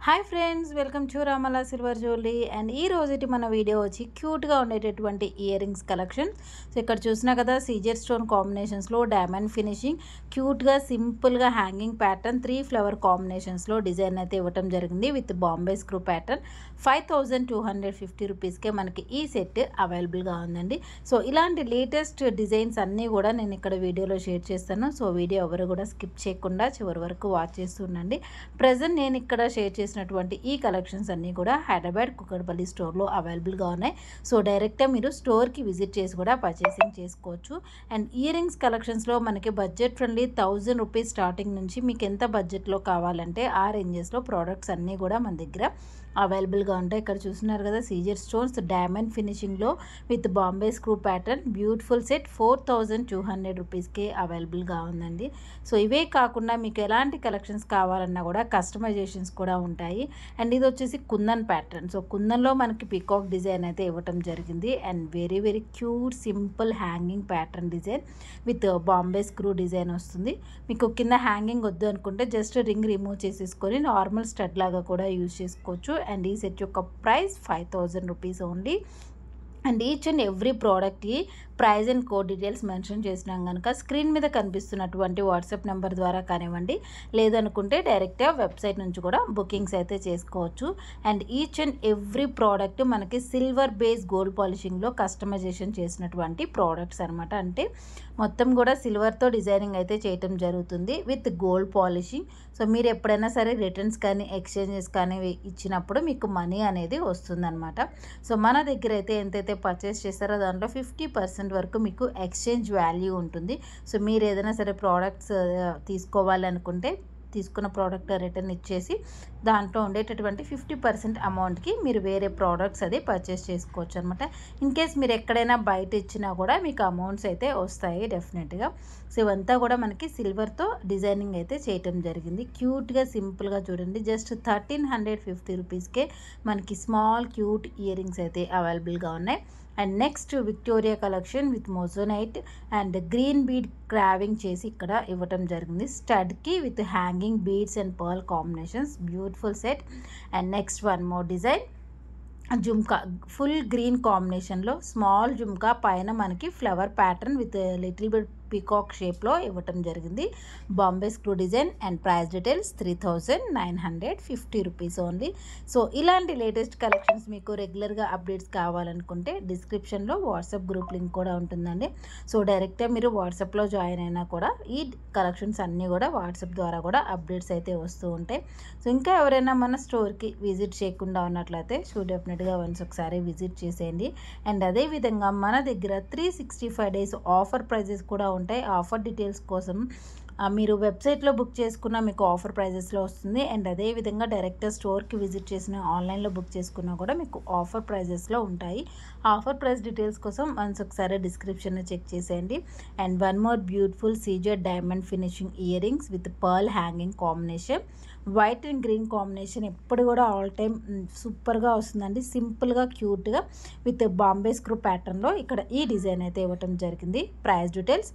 Hi friends, welcome to Ramala silver jewellery. And ఈ రోజుటి మన వీడియో వచ్చి క్యూట్గా ఉండేటటువంటి ఇయర్ రింగ్స్ కలెక్షన్. సో ఇక్కడ చూసినా కదా, సీజర్ స్టోన్ కాంబినేషన్స్లో డైమండ్ ఫినిషింగ్, క్యూట్గా సింపుల్గా హ్యాంగింగ్ ప్యాటర్న్, 3 ఫ్లవర్ కాంబినేషన్స్లో డిజైన్ అయితే ఇవ్వటం జరిగింది విత్ బాంబే స్క్రూ ప్యాటర్న్. 5250 రూపీస్కే మనకి ఈ సెట్ అవైలబుల్గా ఉందండి. సో ఇలాంటి లేటెస్ట్ డిజైన్స్ అన్నీ కూడా నేను ఇక్కడ వీడియోలో షేర్ చేస్తాను. సో వీడియో ఎవరు కూడా స్కిప్ చేయకుండా చివరి వరకు వాచ్ చేస్తుండండి. ప్రజెంట్ నేను ఇక్కడ షేర్ చేసినటువంటి ఈ కలెక్షన్స్ అన్నీ కూడా హైదరాబాద్ కుకట్పల్లి స్టోర్లో అవైలబుల్గా ఉన్నాయి. సో డైరెక్ట్గా మీరు స్టోర్కి విజిట్ చేసి కూడా పర్చేసింగ్ చేసుకోవచ్చు. అండ్ ఇయర్ రింగ్స్ కలెక్షన్స్లో మనకి బడ్జెట్ ఫ్రెండ్లీ 1000 రూపీస్ స్టార్టింగ్ నుంచి మీకు ఎంత బడ్జెట్లో కావాలంటే ఆ రేంజెస్లో ప్రోడక్ట్స్ అన్నీ కూడా మన దగ్గర అవైలబుల్గా ఉంటాయి. ఇక్కడ చూస్తున్నారు కదా, సీజర్ స్టోన్స్ డైమండ్ ఫినిషింగ్లో with Bombay screw pattern beautiful set 4200 రూపీస్కే అవైలబుల్గా ఉందండి. సో ఇవే కాకుండా మీకు ఎలాంటి కలెక్షన్స్ కావాలన్నా కూడా కస్టమైజేషన్స్ కూడా ఉంటాయి. అండ్ ఇది వచ్చేసి కుందన్ ప్యాటర్న్. సో కుందన్లో మనకి పీకాక్ డిజైన్ అయితే ఇవ్వటం జరిగింది. And very very cute simple hanging pattern design with Bombay screw design వస్తుంది. మీకు కింద హ్యాంగింగ్ వద్దు అనుకుంటే జస్ట్ రింగ్ రిమూవ్ చేసేసుకొని నార్మల్ స్టడ్ లాగా కూడా యూజ్ చేసుకోవచ్చు. అండ్ ఈ సెట్ యొక్క price 5000 rupees only. And each and every ప్రోడక్ట్కి price and code details mention చేసినాం కనుక స్క్రీన్ మీద కనిపిస్తున్నటువంటి వాట్సాప్ నెంబర్ ద్వారా కానివ్వండి, లేదనుకుంటే డైరెక్ట్గా వెబ్సైట్ నుంచి కూడా బుకింగ్స్ అయితే చేసుకోవచ్చు. And each and every product మనకి సిల్వర్ బేస్ గోల్డ్ పాలిషింగ్లో కస్టమైజేషన్ చేసినటువంటి ప్రోడక్ట్స్ అనమాట. అంటే మొత్తం కూడా సిల్వర్తో డిజైనింగ్ అయితే చేయటం జరుగుతుంది విత్ గోల్డ్ పాలిషింగ్. సో మీరు ఎప్పుడైనా సరే రిటర్న్స్ కానీ ఎక్స్చేంజెస్ కానీ ఇచ్చినప్పుడు మీకు మనీ అనేది వస్తుందన్నమాట. సో మన దగ్గర అయితే ఎంతైతే పర్చేస్ చేస్తారో దాంట్లో 50% వరకు మీకు ఎక్స్చేంజ్ వాల్యూ ఉంటుంది. సో మీరు ఏదైనా సరే ప్రోడక్ట్స్ తీసుకోవాలనుకుంటే తీసుకున్న ప్రోడక్ట్ రిటర్న్ ఇచ్చేసి దాంట్లో ఉండేటటువంటి 50% అమౌంట్కి మీరు వేరే ప్రోడక్ట్స్ అది పర్చేస్ చేసుకోవచ్చు అనమాట. ఇన్ కేస్ మీరు ఎక్కడైనా బయట ఇచ్చినా కూడా మీకు అమౌంట్స్ అయితే వస్తాయి డెఫినెట్గా. సో ఇవంతా కూడా మనకి సిల్వర్తో డిజైనింగ్ అయితే చేయటం జరిగింది. క్యూట్గా సింపుల్గా చూడండి, జస్ట్ 1350 రూపీస్కే మనకి స్మాల్ క్యూట్ ఇయర్ రింగ్స్ అయితే అవైలబుల్గా ఉన్నాయి. And next Victoria collection with moissanite and green bead carving చేసి ఇక్కడ ఇవ్వటం జరిగింది. స్టడ్కి with hanging beads and pearl combinations beautiful set. And next one more design jhumka full green కాంబినేషన్లో స్మాల్ జుమ్కా పైన మనకి flower pattern with little bit peacock షేప్లో ఇవ్వటం జరిగింది. Bombay screw design. And price details 3950 rupees only. So ఇలాంటి లేటెస్ట్ కలెక్షన్స్ మీకు రెగ్యులర్గా updates కావాలనుకుంటే డిస్క్రిప్షన్లో వాట్సాప్ గ్రూప్ లింక్ కూడా ఉంటుందండి. సో డైరెక్ట్గా మీరు వాట్సాప్లో జాయిన్ అయినా కూడా ఈ కలెక్షన్స్ అన్నీ కూడా వాట్సాప్ ద్వారా కూడా అప్డేట్స్ అయితే వస్తూ ఉంటాయి. సో ఇంకా ఎవరైనా మన స్టోర్కి విజిట్ చేయకుండా ఉన్నట్లయితే డెఫినెట్గా వన్స్ ఒకసారి విజిట్ చేసేయండి. అండ్ అదేవిధంగా మన దగ్గర 365 డేస్ ఆఫర్ ప్రైజెస్ కూడా ఉంటాయి. ఆఫర్ డీటెయిల్స్ కోసం మీరు వెబ్సైట్లో బుక్ చేసుకున్న మీకు ఆఫర్ ప్రైజెస్లో వస్తుంది. అండ్ అదేవిధంగా డైరెక్ట్ స్టోర్కి విజిట్ చేసిన ఆన్లైన్లో బుక్ చేసుకున్నా కూడా మీకు ఆఫర్ ప్రైజెస్లో ఉంటాయి. ఆఫర్ ప్రైస్ డీటెయిల్స్ కోసం వన్స్ ఒకసారి డిస్క్రిప్షన్లో చెక్ చేసేయండి. And one more beautiful Caesar diamond finishing ear rings with pearl hanging combination. White and green combination ఎప్పుడు కూడా ఆల్ టైమ్ సూపర్గా వస్తుందండి. సింపుల్గా క్యూట్గా విత్ బాంబే స్క్రూ ప్యాటర్న్లో ఇక్కడ ఈ డిజైన్ అయితే ఇవ్వటం జరిగింది. Price details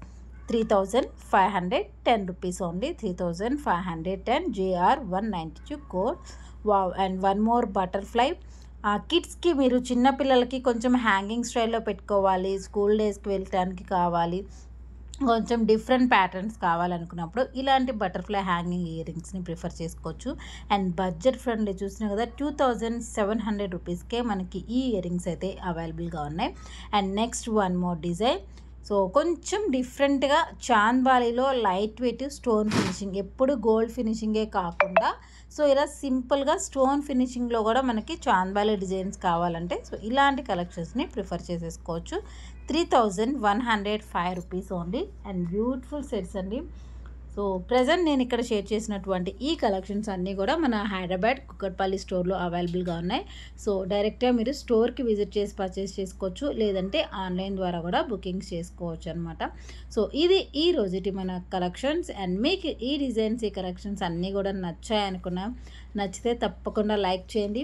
3510 rupees only. 3510 JR 192 code. Wow. And one more butterfly కిడ్స్కి మీరు చిన్నపిల్లలకి కొంచెం హ్యాంగింగ్ స్టైల్లో పెట్టుకోవాలి, స్కూల్ డేస్కి వెళ్ళటానికి కావాలి, కొంచెం డిఫరెంట్ ప్యాటర్న్స్ కావాలనుకున్నప్పుడు ఇలాంటి బటర్ఫ్లై హ్యాంగింగ్ ఇయర్ రింగ్స్ని ప్రిఫర్ చేసుకోవచ్చు. అండ్ బడ్జెట్ ఫ్రెండ్లీ చూసినా కదా 2700 రూపీస్కే మనకి ఈ ఇయర్ రింగ్స్ అయితే అవైలబుల్గా ఉన్నాయి. And next one more design. So కొంచెం డిఫరెంట్గా చాంద్బాలీలో లైట్ వెయిట్ స్టోన్ ఫినిషింగ్, ఎప్పుడు గోల్డ్ ఫినిషింగే కాకుండా సో ఇలా సింపుల్గా స్టోన్ ఫినిషింగ్లో కూడా మనకి చాంద్బాలి డిజైన్స్ కావాలంటే సో ఇలాంటి కలెక్షన్స్ని ప్రిఫర్ చేసేసుకోవచ్చు. 3105 rupees only and beautiful sets అండి. సో ప్రజెంట్ నేను ఇక్కడ షేర్ చేసినటువంటి ఈ కలెక్షన్స్ అన్నీ కూడా మన హైదరాబాద్ కుక్కట్పల్లి స్టోర్లో అవైలబుల్గా ఉన్నాయి. సో డైరెక్ట్గా మీరు స్టోర్కి విజిట్ చేసి పర్చేస్ చేసుకోవచ్చు, లేదంటే ఆన్లైన్ ద్వారా కూడా బుకింగ్స్ చేసుకోవచ్చు అనమాట. సో ఇది ఈ రోజుటి మన కలెక్షన్స్. అండ్ మీకు ఈ డిజైన్స్, ఈ కలెక్షన్స్ అన్నీ కూడా నచ్చాయనుకున్నా, నచ్చితే తప్పకుండా లైక్ చేయండి.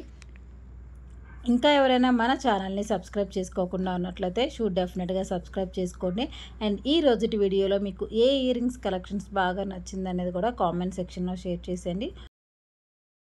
ఇంకా ఎవరైనా మన ఛానల్ని సబ్స్క్రైబ్ చేసుకోకుండా ఉన్నట్లయితే డెఫినెట్గా సబ్స్క్రైబ్ చేసుకోండి. అండ్ ఈ రోజుటి వీడియోలో మీకు ఏ ఇయర్ రింగ్స్ కలెక్షన్స్ బాగా నచ్చిందనేది కూడా కామెంట్ సెక్షన్లో షేర్ చేసేయండి.